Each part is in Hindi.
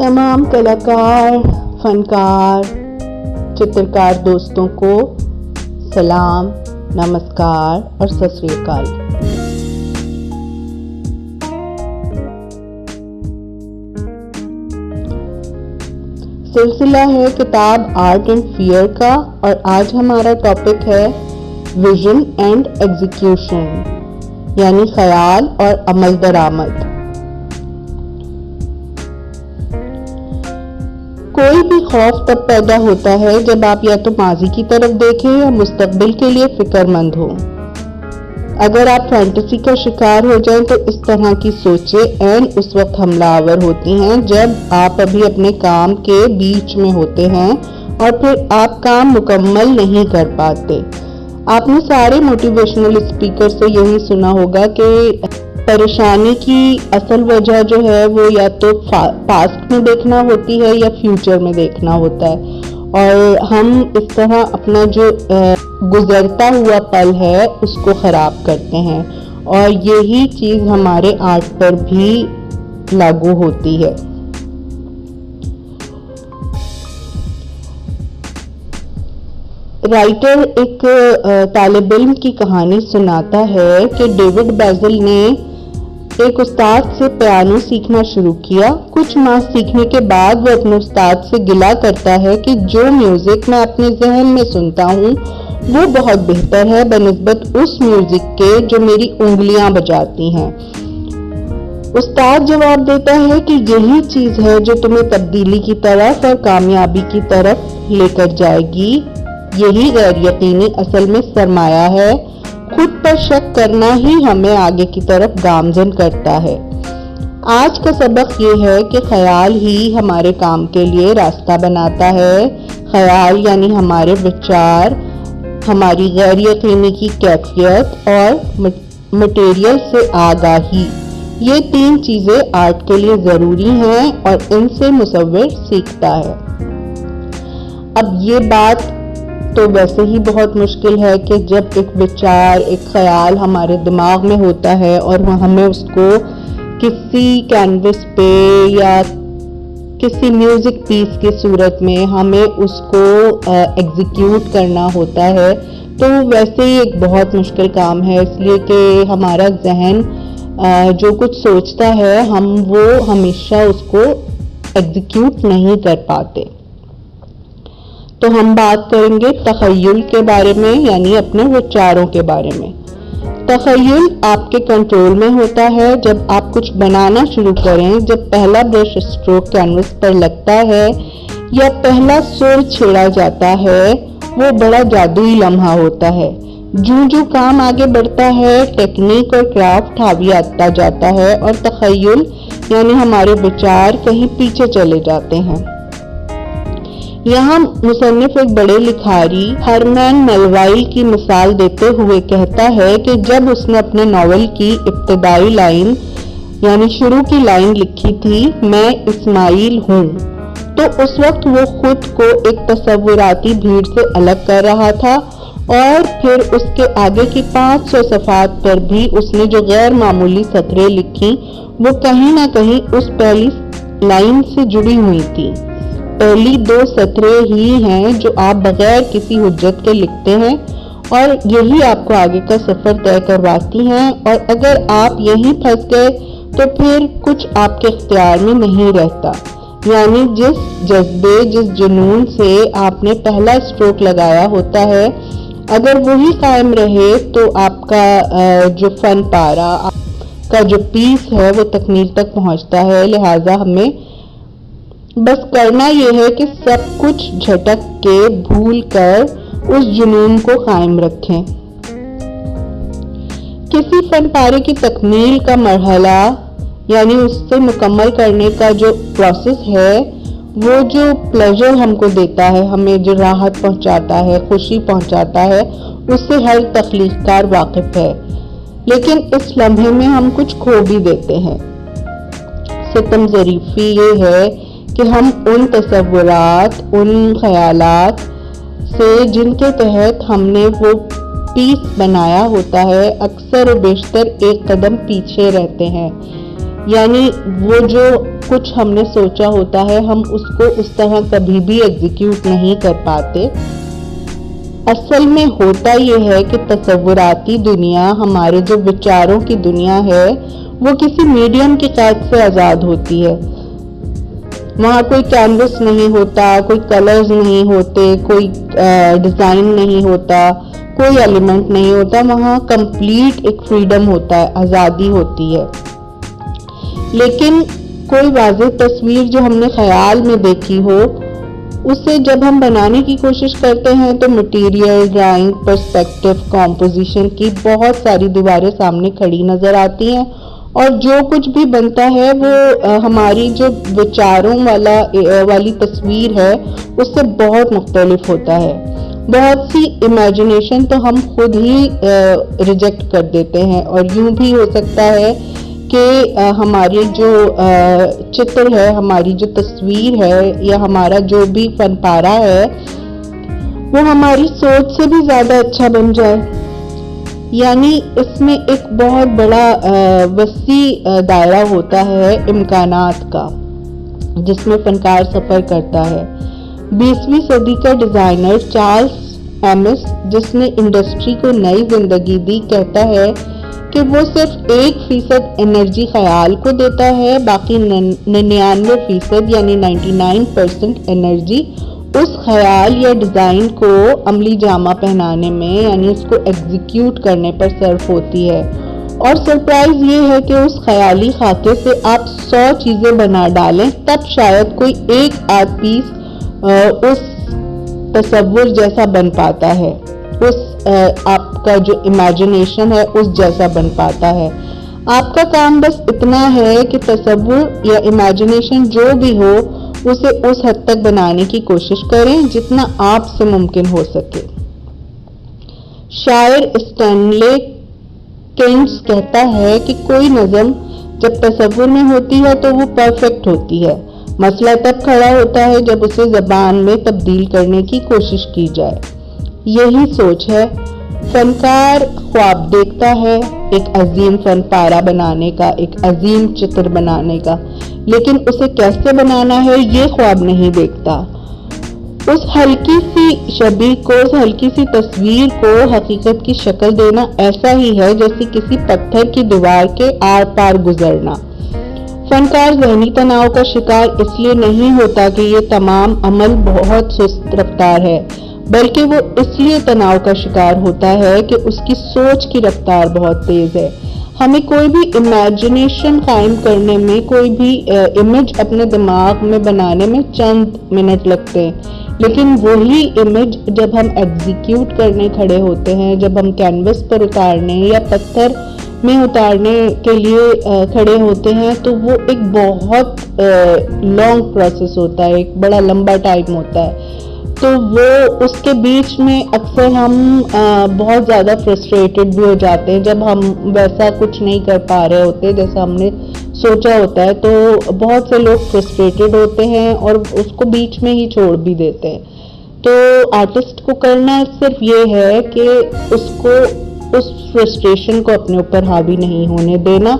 तमाम कलाकार, फनकार, चित्रकार दोस्तों को सलाम, नमस्कार और सत श्री अकाल। सिलसिला है किताब आर्ट एंड फियर का और आज हमारा टॉपिक है विजन एंड एग्जीक्यूशन यानी ख्याल और अमल दरामद। कोई भी खौफ तब पैदा होता है जब आप या तो माजी की तरफ देखें या मुस्तकबिल के लिए फिक्रमंद हो। अगर आप फैंटेसी का शिकार हो जाएं तो इस तरह की सोचें ऐन उस वक्त हमलावर होती हैं जब आप अभी अपने काम के बीच में होते हैं और फिर आप काम मुकम्मल नहीं कर पाते। आपने सारे मोटिवेशनल स्पीकर से यही सुना होगा कि परेशानी की असल वजह जो है वो या तो पास्ट में देखना होती है या फ्यूचर में देखना होता है, और हम इस तरह अपना जो गुजरता हुआ पल है उसको खराब करते हैं और यही चीज हमारे आर्ट पर भी लागू होती है। राइटर एक तालिब इल्म की कहानी सुनाता है कि डेविड बेजल ने एक उस्ताद से पियानो सीखना शुरू किया। कुछ माह सीखने के बाद वो अपने उस्ताद से गिला करता है कि जो म्यूजिक मैं अपने जहन में सुनता हूँ वो बहुत बेहतर है बनिस्बत उस म्यूजिक के जो मेरी उंगलियां बजाती हैं। उस्ताद जवाब देता है कि यही चीज है जो तुम्हें तब्दीली की तरफ और कामयाबी की तरफ लेकर जाएगी। यही गैर यकीनी असल में सरमाया है। खुद पर शक करना ही हमें आगे की तरफ गामजन करता है। आज का सबक ये है कि ख्याल ही हमारे काम के लिए रास्ता बनाता है। ख्याल यानी हमारे विचार, हमारी गैर यकीनी की कैफियत और मटेरियल से आगाही, ये तीन चीजें आर्ट के लिए जरूरी हैं और इनसे मुसव्विर सीखता है। अब ये बात तो वैसे ही बहुत मुश्किल है कि जब एक विचार, एक ख्याल हमारे दिमाग में होता है और हमें उसको किसी कैनवस पे या किसी म्यूजिक पीस की सूरत में हमें उसको एग्जीक्यूट करना होता है, तो वैसे ही एक बहुत मुश्किल काम है, इसलिए कि हमारा जहन जो कुछ सोचता है हम वो हमेशा उसको एग्जीक्यूट नहीं कर पाते। तो हम बात करेंगे तखय्युल के बारे में यानी अपने विचारों के बारे में। तखय्युल आपके कंट्रोल में होता है जब आप कुछ बनाना शुरू करें। जब पहला ब्रश स्ट्रोक कैनवस पर लगता है या पहला सुर छेड़ा जाता है वो बड़ा जादुई लम्हा होता है। जो काम आगे बढ़ता है टेक्निक और क्राफ्ट हावी आता जाता है और तखय्युल यानी हमारे विचार कहीं पीछे चले जाते हैं। यहाँ मुसन्निफ एक बड़े लिखारी हरमैन मेलवाइल की मिसाल देते हुए कहता है कि जब उसने अपने नॉवेल की इब्तिदाई लाइन यानी शुरू की लाइन लिखी थी, मैं इस्माइल हूँ, तो उस वक्त वो खुद को एक तस्वुराती भीड़ से अलग कर रहा था और फिर उसके आगे की 500 सफ़ात पर भी उसने जो गैर मामूली सतरें लिखी वो कहीं ना कहीं उस पहली लाइन से जुड़ी हुई थी। पहली 2 सतरें ही हैं जो आप बगैर किसी हुज्जत के लिखते हैं और यही आपको आगे का सफर तय करवाती हैं, और अगर आप यहीं फंस गए तो फिर कुछ आपके इख्तियार में नहीं रहता। यानी जिस जज्बे, जिस जुनून से आपने पहला स्ट्रोक लगाया होता है, अगर वही कायम रहे तो आपका जो फन पारा, आपका जो पीस है वो तकमील तक पहुंचता है। लिहाजा हमें बस करना यह है कि सब कुछ झटक के भूल कर उस जुनून को कायम रखें। किसी फन पारे की तकमील का मरहला यानी उससे मुकम्मल करने का जो प्रोसेस है वो जो प्लेजर हमको देता है, हमें जो राहत पहुंचाता है, खुशी पहुंचाता है, उससे हर तख्लीक़कार वाकिफ है। लेकिन इस लम्हे में हम कुछ खो भी देते हैं। सितम ज़रीफ़ी ये है कि हम उन तसव्वुरात, उन ख्यालात से जिनके तहत हमने वो पीस बनाया होता है अक्सर और बेशतर एक कदम पीछे रहते हैं। यानी वो जो कुछ हमने सोचा होता है हम उसको उस तरह कभी भी एग्जीक्यूट नहीं कर पाते। असल में होता ये है कि तसव्वुराती दुनिया, हमारे जो विचारों की दुनिया है, वो किसी मीडियम की कैद से आज़ाद होती है। वहाँ कोई कैनवस नहीं होता, कोई कलर्स नहीं होते, कोई डिज़ाइन नहीं होता, कोई एलिमेंट नहीं होता। वहाँ कंप्लीट एक फ्रीडम होता है, आज़ादी होती है। लेकिन कोई वाज़ेह तस्वीर जो हमने ख्याल में देखी हो, उसे जब हम बनाने की कोशिश करते हैं तो मटेरियल, ड्राइंग, पर्सपेक्टिव, कॉम्पोजिशन की बहुत सारी दीवारें सामने खड़ी नज़र आती हैं और जो कुछ भी बनता है वो हमारी जो विचारों वाली तस्वीर है उससे बहुत मुख्तलिफ होता है। बहुत सी इमेजिनेशन तो हम खुद ही रिजेक्ट कर देते हैं और यूं भी हो सकता है कि हमारी जो चित्र है, हमारी जो तस्वीर है या हमारा जो भी फनपारा है वो हमारी सोच से भी ज़्यादा अच्छा बन जाए। यानी इसमें एक बहुत बड़ा वसी दायरा होता है इम्कानात का, जिसमें फनकार सफ़र करता है। 20वीं सदी का डिज़ाइनर चार्ल्स एमिस, जिसने इंडस्ट्री को नई जिंदगी दी, कहता है कि वो सिर्फ 1% एनर्जी ख्याल को देता है, बाकी 99% यानी 99% एनर्जी उस ख्याल या डिज़ाइन को अमली जामा पहनाने में यानी उसको एग्जीक्यूट करने पर सर्फ होती है। और सरप्राइज़ ये है कि उस ख्याली खाके से आप 100 चीज़ें बना डालें, तब शायद कोई एक आध पीस उस तसव्वुर जैसा बन पाता है, उस आपका जो इमेजिनेशन है उस जैसा बन पाता है। आपका काम बस इतना है कि तसव्वुर या इमेजिनेशन जो भी हो उसे उस हद तक बनाने की कोशिश करें जितना आपसे मुमकिन हो सके। शायर स्टैनले केंट्स कहता है कि कोई नज़म जब तसव्वुर में होती है तो वो परफेक्ट होती है। मसला तब खड़ा होता है जब उसे ज़बान में तब्दील करने की कोशिश की जाए। यही सोच है। फनकार ख्वाब देखता है एक अजीम फनपारा बनाने का, एक अजीम चित्र बनाने का, लेकिन उसे कैसे बनाना है ये ख्वाब नहीं देखता। उस हल्की सी छवि को, उस हल्की सी तस्वीर को हकीकत की शक्ल देना ऐसा ही है जैसे किसी पत्थर की दीवार के आर पार गुजरना। फनकार ज़हनी तनाव का शिकार इसलिए नहीं होता कि ये तमाम अमल बहुत सुस्त रफ्तार है, बल्कि वो इसलिए तनाव का शिकार होता है कि उसकी सोच की रफ्तार बहुत तेज़ है। हमें कोई भी इमेजिनेशन कायम करने में, कोई भी इमेज अपने दिमाग में बनाने में चंद मिनट लगते हैं, लेकिन वही इमेज जब हम एग्जीक्यूट करने खड़े होते हैं, जब हम कैनवस पर उतारने या पत्थर में उतारने के लिए खड़े होते हैं, तो वो एक बहुत लॉन्ग प्रोसेस होता है, एक बड़ा लंबा टाइम होता है। तो वो उसके बीच में अक्सर हम बहुत ज़्यादा फ्रस्ट्रेटेड भी हो जाते हैं जब हम वैसा कुछ नहीं कर पा रहे होते जैसा हमने सोचा होता है। तो बहुत से लोग फ्रस्ट्रेटेड होते हैं और उसको बीच में ही छोड़ भी देते हैं। तो आर्टिस्ट को करना सिर्फ ये है कि उसको उस फ्रस्ट्रेशन को अपने ऊपर हावी नहीं होने देना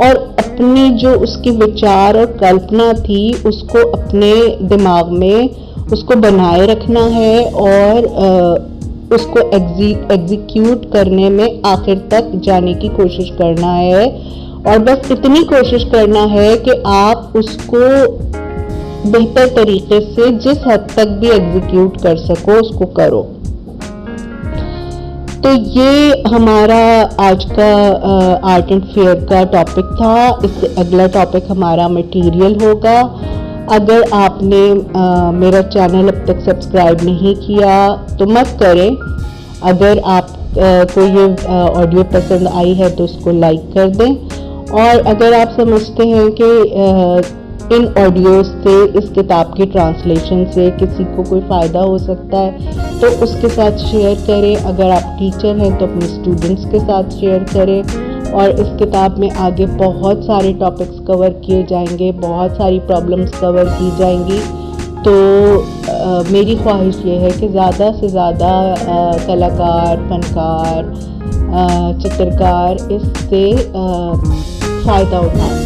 और अपनी जो उसकी विचार और कल्पना थी उसको अपने दिमाग में उसको बनाए रखना है और उसको एग्जीक्यूट करने में आखिर तक जाने की कोशिश करना है। और बस इतनी कोशिश करना है कि आप उसको बेहतर तरीके से जिस हद तक भी एग्जीक्यूट कर सको उसको करो। तो ये हमारा आज का आर्ट एंड फेयर का टॉपिक था। इससे अगला टॉपिक हमारा मटेरियल होगा। अगर आपने मेरा चैनल अब तक सब्सक्राइब नहीं किया तो मत करें। अगर आप को ये ऑडियो पसंद आई है तो उसको लाइक कर दें, और अगर आप समझते हैं कि इन ऑडियोज से, इस किताब की ट्रांसलेशन से किसी को कोई फ़ायदा हो सकता है तो उसके साथ शेयर करें। अगर आप टीचर हैं तो अपने स्टूडेंट्स के साथ शेयर करें। और इस किताब में आगे बहुत सारे टॉपिक्स कवर किए जाएंगे, बहुत सारी प्रॉब्लम्स कवर की जाएंगी। तो मेरी ख्वाहिश ये है कि ज़्यादा से ज़्यादा कलाकार, फनकार, चित्रकार इससे फ़ायदा उठाएं।